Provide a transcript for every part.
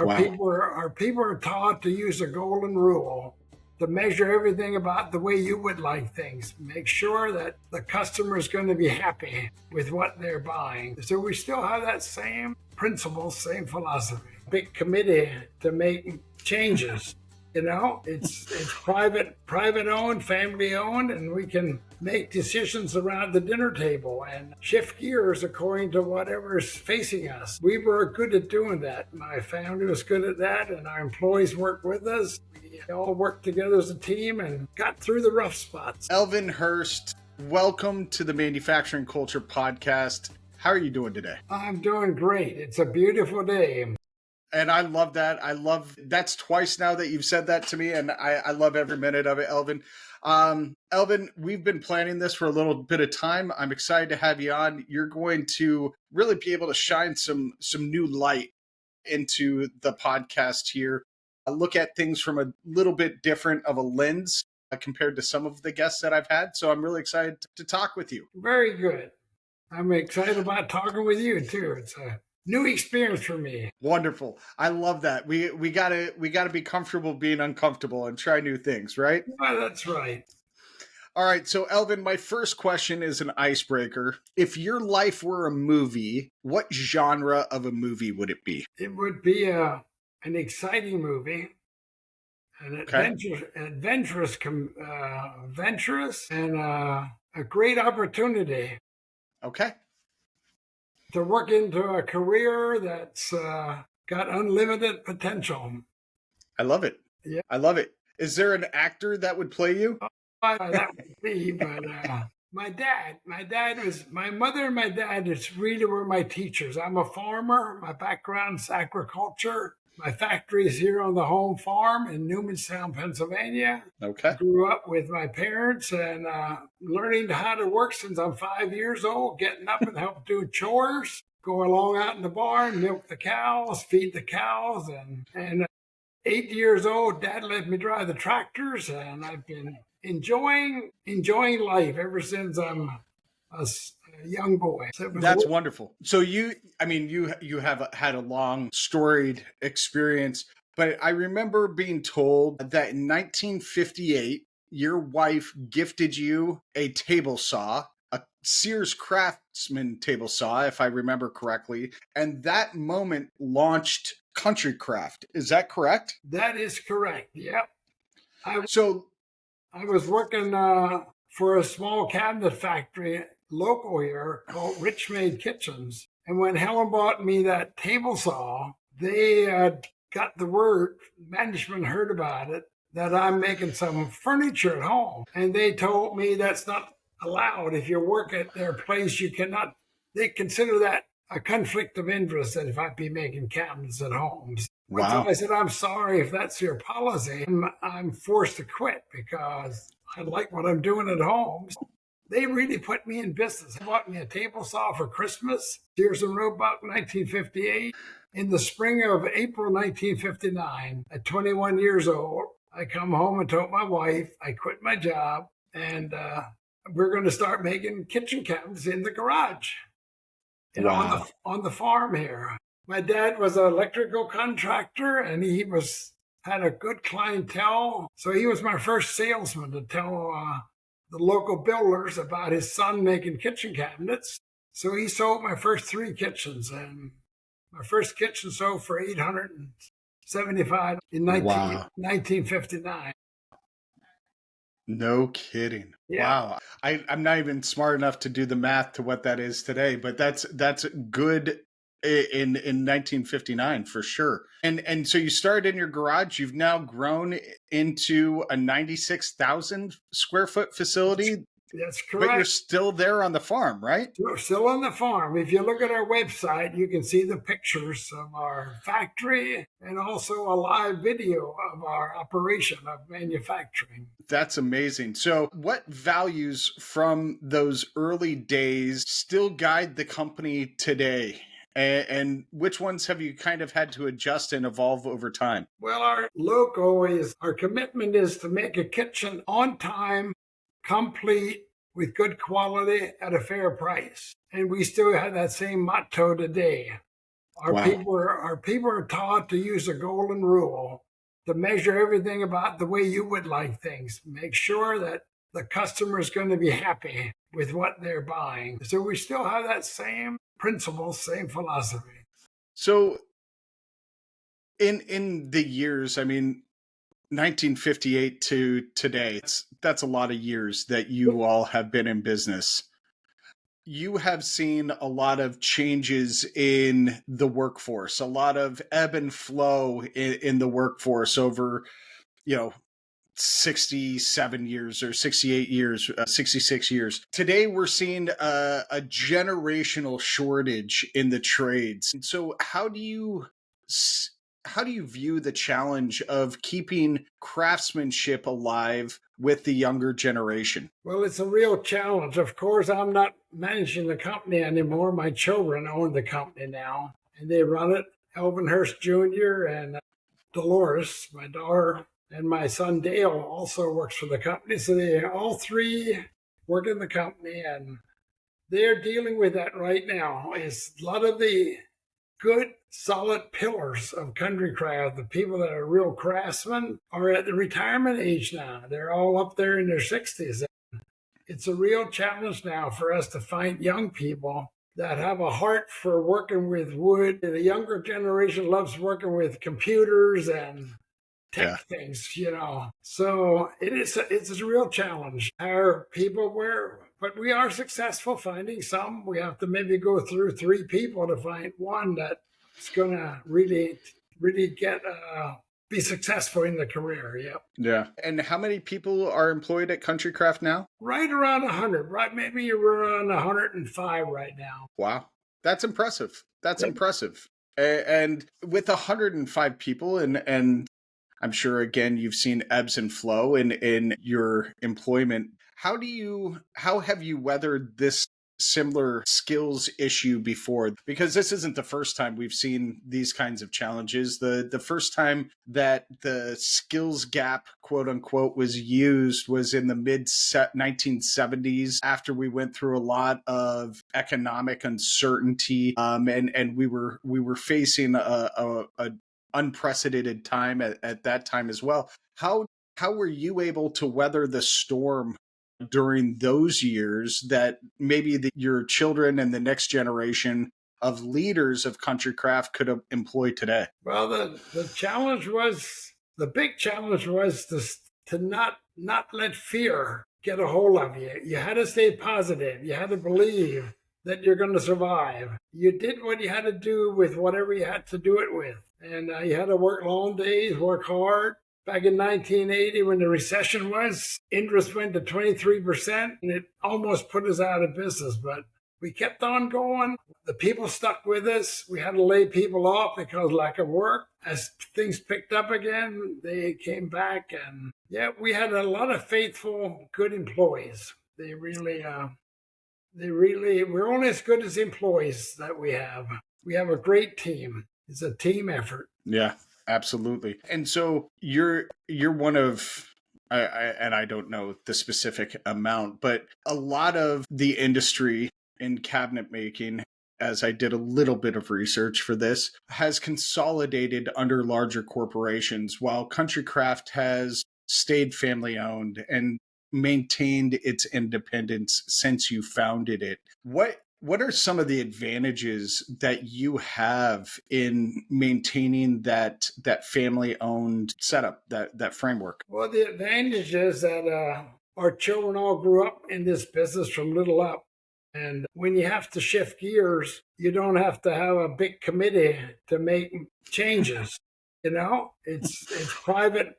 Wow. Our people are taught to use a golden rule to measure everything about the way you would like things. Make sure that the customer is going to be happy with what they're buying. So we still have that same principle, same philosophy. Big committee to make changes. It's private owned, family owned, and we can make decisions around the dinner table and shift gears according to whatever is facing us. We were good at doing that. My family was good at that, and our employees worked with us. We all worked together as a team and got through the rough spots. Elvin Hurst, welcome to the Manufacturing Culture Podcast. How are you doing today? I'm doing great. It's a beautiful day. And I love that. That's twice now that you've said that to me, and I love every minute of it, Elvin. Elvin, we've been planning this for a little bit of time. I'm excited to have you on. You're going to really be able to shine some new light into the podcast here. Look at things from a little bit different of a lens compared to some of the guests that I've had. So I'm really excited to talk with you. Very good. I'm excited about talking with you too. It's a new experience for me. Wonderful. I love that. We gotta be comfortable being uncomfortable and try new things, right? Well, that's right. All right. So Elvin, my first question is an icebreaker. If your life were a movie, what genre of a movie would it be? It would be an exciting movie, an adventurous, and a great opportunity. Okay. To work into a career that's got unlimited potential. I love it. Yeah. I love it. Is there an actor that would play you? That would be, but my mother and my dad really were my teachers. I'm a farmer. My background's agriculture. My factory is here on the home farm in Newmanstown, Pennsylvania. Okay. Grew up with my parents and learning how to work since I'm 5 years old, getting up and help do chores, go along out in the barn, milk the cows, feed the cows. And 8 years old, Dad let me drive the tractors, and I've been enjoying life ever since I'm a young boy. So that's wonderful. So you have had a long storied experience, but I remember being told that in 1958, your wife gifted you a table saw, a Sears Craftsman table saw, if I remember correctly. And that moment launched Country Craft. Is that correct? That is correct. Yep. I was working for a small cabinet factory local here called Richmond Kitchens. And when Helen bought me that table saw, they got the word, management heard about it, that I'm making some furniture at home. And they told me that's not allowed. If you work at their place, you cannot, they consider that a conflict of interest that if I'd be making cabinets at homes. Wow. So I said, I'm sorry if that's your policy. I'm forced to quit because I like what I'm doing at home. They really put me in business. They bought me a table saw for Christmas, Sears and Roebuck, 1958. In the spring of April 1959, at 21 years old, I come home and told my wife I quit my job and we're going to start making kitchen cabinets in the garage. Wow. On the farm here. My dad was an electrical contractor and he had a good clientele. So he was my first salesman to tell the local builders about his son making kitchen cabinets. So he sold my first 3 kitchens, and my first kitchen sold for $875 in 1959. No kidding. Yeah. Wow. I'm not even smart enough to do the math to what that is today, but that's good in 1959 for sure. And so you started in your garage. You've now grown into a 96,000 square foot facility. That's correct. But you're still there on the farm, right? We're still on the farm. If you look at our website, you can see the pictures of our factory and also a live video of our operation of manufacturing. That's amazing. So what values from those early days still guide the company today? And which ones have you kind of had to adjust and evolve over time? Well, our commitment is to make a kitchen on time, complete, with good quality at a fair price. And we still have that same motto today. Wow. Our people are taught to use a golden rule to measure everything about the way you would like things. Make sure that the customer is going to be happy with what they're buying. So we still have that same principle, same philosophy. So in the years, I mean, 1958 to today, that's a lot of years that you all have been in business. You have seen a lot of changes in the workforce, a lot of ebb and flow in the workforce over, you know, 67 years or 68 years, 66 years. Today, we're seeing a generational shortage in the trades. And so, how do you view the challenge of keeping craftsmanship alive with the younger generation? Well, it's a real challenge. Of course, I'm not managing the company anymore. My children own the company now, and they run it. Elvin Hurst Jr. and Dolores, my daughter, and my son Dale also works for the company. So they all three work in the company, and they're dealing with that right now. Is a lot of the good, solid pillars of country craft, the people that are real craftsmen, are at the retirement age now. They're all up there in their 60s. It's a real challenge now for us to find young people that have a heart for working with wood. The younger generation loves working with computers and tech Yeah. things, you know. So it's a real challenge. Our people were, but we are successful finding some. We have to maybe go through three people to find one that's going to really get be successful in the career. Yep. Yeah. And how many people are employed at Country Craft now? Right around 100, right? Maybe we're on 105 right now. Wow. That's impressive. That's Yep. impressive. And with 105 people, and I'm sure again you've seen ebbs and flow in your employment. How have you weathered this similar skills issue before? Because this isn't the first time we've seen these kinds of challenges. The first time that the skills gap, quote unquote, was used was in the mid 1970s, after we went through a lot of economic uncertainty, and we were facing a unprecedented time at that time as well. How were you able to weather the storm during those years that maybe your children and the next generation of leaders of country craft could employ today? Well, the big challenge was to not let fear get a hold of you. You had to stay positive. You had to believe that you're going to survive. You did what you had to do with whatever you had to do it with. And you had to work long days, work hard. Back in 1980, when the recession was, interest went to 23%, and it almost put us out of business. But we kept on going. The people stuck with us. We had to lay people off because of lack of work. As things picked up again, they came back. And yeah, we had a lot of faithful, good employees. We're only as good as the employees that we have. We have a great team. It's a team effort. Yeah, absolutely. And so you're one of and I don't know the specific amount, but a lot of the industry in cabinet making, as I did a little bit of research for this, has consolidated under larger corporations, while Country Craft has stayed family owned and maintained its independence since you founded it. What are some of the advantages that you have in maintaining that family owned setup, that framework? Well, the advantage is that our children all grew up in this business from little up. And when you have to shift gears, you don't have to have a big committee to make changes. You know, it's private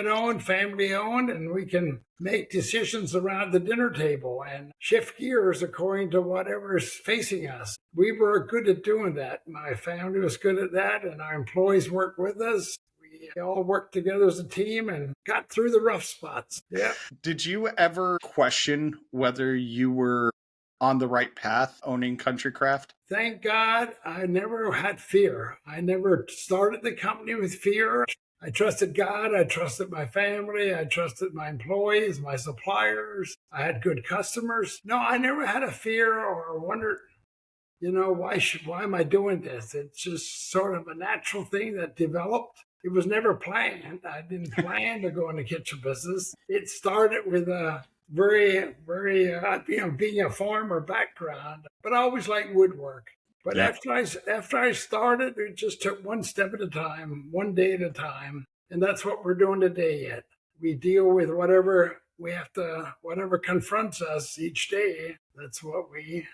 owned, family owned, and we can make decisions around the dinner table and shift gears according to whatever's facing us. We were good at doing that. My family was good at that, and our employees worked with us. We all worked together as a team and got through the rough spots. Yeah. Did you ever question whether you were on the right path owning Country Craft? Thank God I never had fear. I never started the company with fear. I trusted God. I trusted my family. I trusted my employees, my suppliers. I had good customers. No, I never had a fear or wondered. why am I doing this? It's just sort of a natural thing that developed. It was never planned. I didn't plan to go in the kitchen business. It started with a very, very, being a farmer background, but I always liked woodwork. But Yeah. after I started, it just took one step at a time, one day at a time, and that's what we're doing today. Yet we deal with whatever we have to, whatever confronts us each day. That's what we.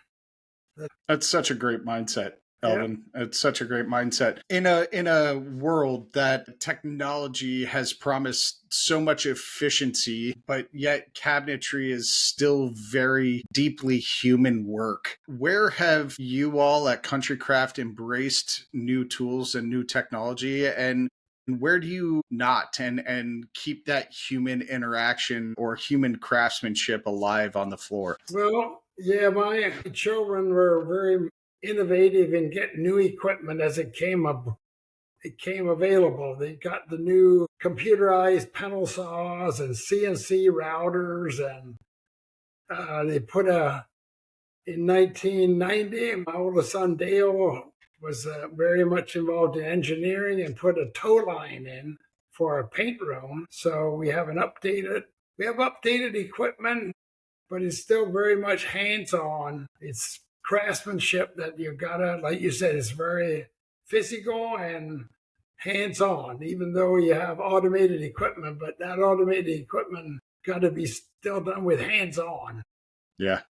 That's such a great mindset, Yeah. Elvin. It's such a great mindset. In a world that technology has promised so much efficiency, but yet cabinetry is still very deeply human work. Where have you all at Country Craft embraced new tools and new technology, and where do you not and keep that human interaction or human craftsmanship alive on the floor? Well, yeah, my children were very innovative in getting new equipment as it came up. It came available. They got the new computerized panel saws and CNC routers, and they put in 1990. My oldest son Dale was very much involved in engineering and put a tow line in for a paint room. So we have updated equipment, but it's still very much hands-on. It's craftsmanship that you've got to, like you said, it's very physical and hands-on, even though you have automated equipment, but that automated equipment got to be still done with hands-on. Yeah,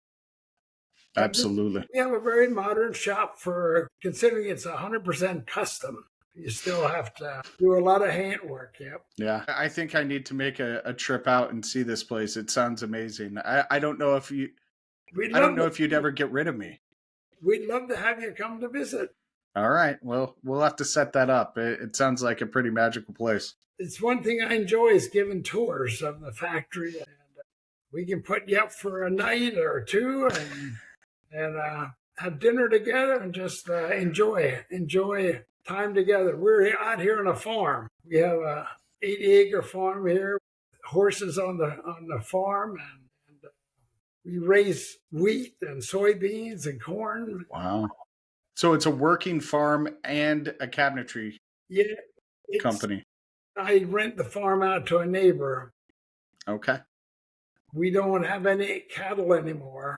absolutely. We have a very modern shop for considering it's 100% custom. You still have to do a lot of handwork. Yep. Yeah, I think I need to make a trip out and see this place. It sounds amazing. I don't know if you We'd I don't love know to, if you'd ever get rid of me. we'd love to have you come to visit. All right. Well, we'll have to set that up. It sounds like a pretty magical place. It's one thing I enjoy is giving tours of the factory, and we can put you up for a night or two and have dinner together and just enjoy time together. We're out here on a farm. We have a 80-acre farm here, horses on the farm, and we raise wheat and soybeans and corn. Wow. So it's a working farm and a cabinetry Yeah, company. I rent the farm out to a neighbor. Okay. We don't have any cattle anymore.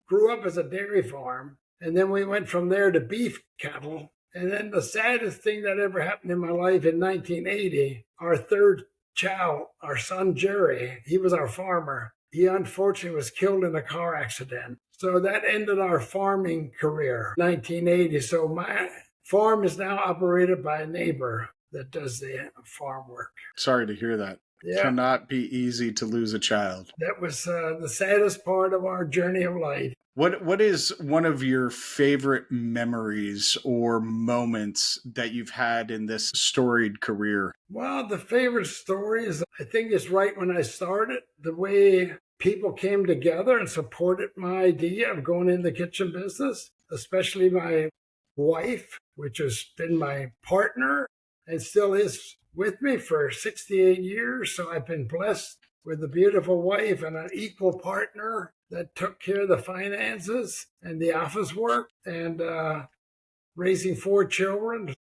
Grew up as a dairy farm, and then we went from there to beef cattle. And then the saddest thing that ever happened in my life in 1980, our third child, our son Jerry, he was our farmer. He unfortunately was killed in a car accident. So that ended our farming career, 1980. So my farm is now operated by a neighbor that does the farm work. Sorry to hear that. Yeah. Cannot be easy to lose a child. That was the saddest part of our journey of life. What is one of your favorite memories or moments that you've had in this storied career? Well, the favorite story is, I think it's right when I started, the way people came together and supported my idea of going in the kitchen business, especially my wife, which has been my partner and still is with me for 68 years. So I've been blessed with a beautiful wife and an equal partner that took care of the finances and the office work and raising 4 children.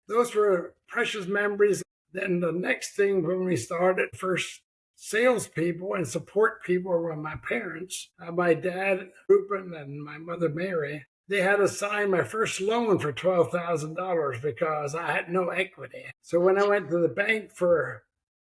Those were precious memories. Then the next thing when we started first salespeople and support people were my parents, my dad, Reuben, and my mother, Mary. They had to sign my first loan for $12,000 because I had no equity. So when I went to the bank for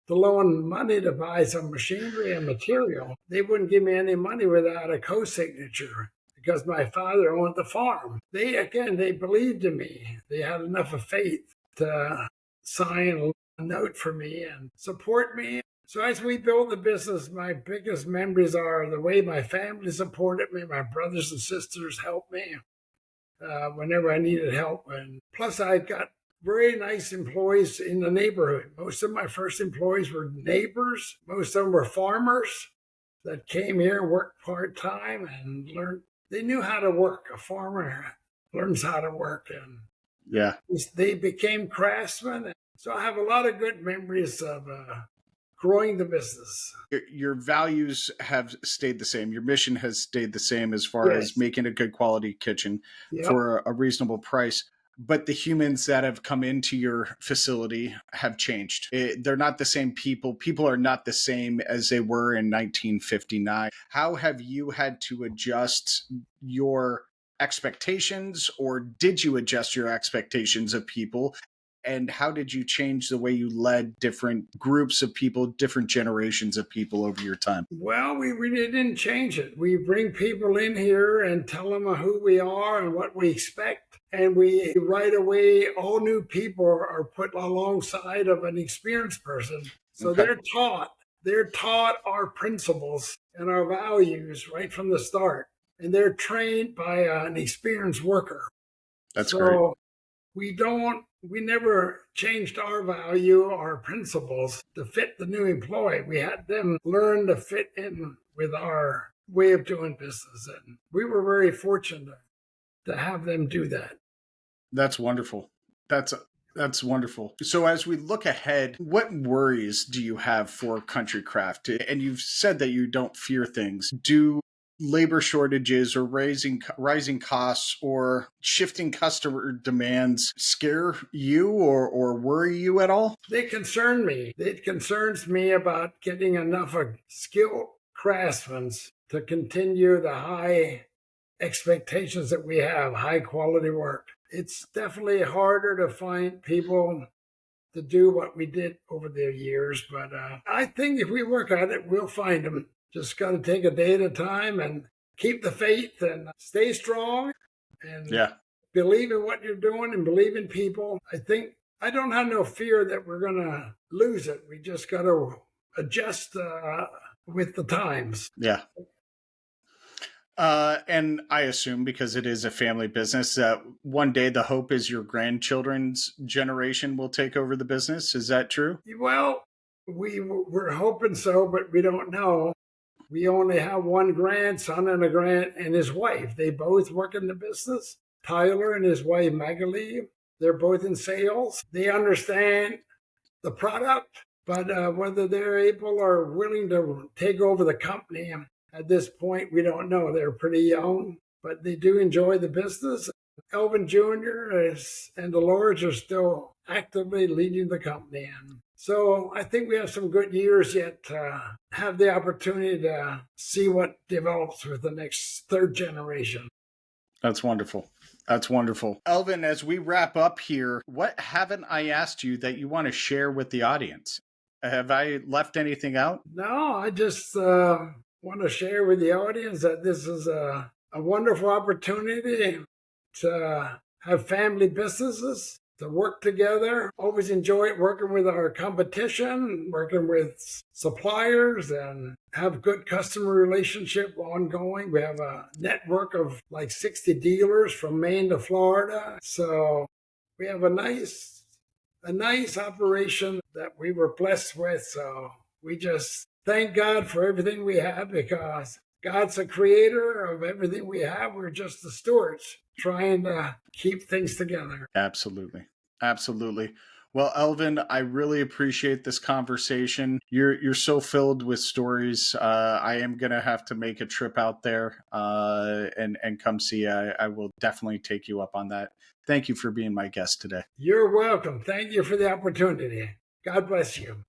the loan money to buy some machinery and material, they wouldn't give me any money without a co-signature because my father owned the farm. They believed in me. They had enough of faith to sign a note for me and support me. So as we built the business, my biggest memories are the way my family supported me. My brothers and sisters helped me whenever I needed help. And plus I got very nice employees in the neighborhood. Most of my first employees were neighbors. Most of them were farmers that came here, worked part-time and learned. They knew how to work. A farmer learns how to work. And yeah, they became craftsmen. So I have a lot of good memories of growing the business. Your values have stayed the same. Your mission has stayed the same as far as Yes. making a good quality kitchen Yep. for a reasonable price. But the humans that have come into your facility have changed. They're not the same people. People are not the same as they were in 1959. How have you had to adjust your expectations, or did you adjust your expectations of people? And how did you change the way you led different groups of people, different generations of people over your time? Well, we really didn't change it. We bring people in here and tell them who we are and what we expect. And we right away, all new people are put alongside of an experienced person. So Okay. they're taught our principles and our values right from the start. And they're trained by an experienced worker. That's great. So we never changed our value, our principles to fit the new employee. We had them learn to fit in with our way of doing business. And we were very fortunate to have them do that. That's wonderful. That's wonderful. So as we look ahead, what worries do you have for Country Craft? And you've said that you don't fear things. Do labor shortages or rising costs or shifting customer demands scare you or worry you at all? They concern me. It concerns me about getting enough of skilled craftsmen to continue the high expectations that we have, high quality work. It's definitely harder to find people to do what we did over the years, but I think if we work at it, we'll find them. Just got to take a day at a time and keep the faith and stay strong and Yeah. believe in what you're doing and believe in people. I don't have no fear that we're going to lose it. We just got to adjust with the times. Yeah. And I assume, because it is a family business, that one day the hope is your grandchildren's generation will take over the business. Is that true? Well, we're hoping so, but we don't know. We only have one grandson and his wife. They both work in the business. Tyler and his wife Magali, they're both in sales. They understand the product, but whether they're able or willing to take over the company at this point, we don't know. They're pretty young, but they do enjoy the business. Elvin Jr. And Dolores are still actively leading the company. And so I think we have some good years yet to have the opportunity to see what develops with the next third generation. That's wonderful. That's wonderful. Elvin, as we wrap up here, what haven't I asked you that you want to share with the audience? Have I left anything out? No, I just want to share with the audience that this is a wonderful opportunity to have family businesses, to work together. Always enjoy working with our competition, working with suppliers, and have good customer relationship ongoing. We have a network of like 60 dealers from Maine to Florida. So we have a nice operation that we were blessed with. So we just thank God for everything we have, because God's the creator of everything we have. We're just the stewards trying to keep things together. Absolutely. Absolutely. Well, Elvin, I really appreciate this conversation. You're so filled with stories. I am gonna have to make a trip out there and come see you. I will definitely take you up on that. Thank you for being my guest today. You're welcome. Thank you for the opportunity. God bless you.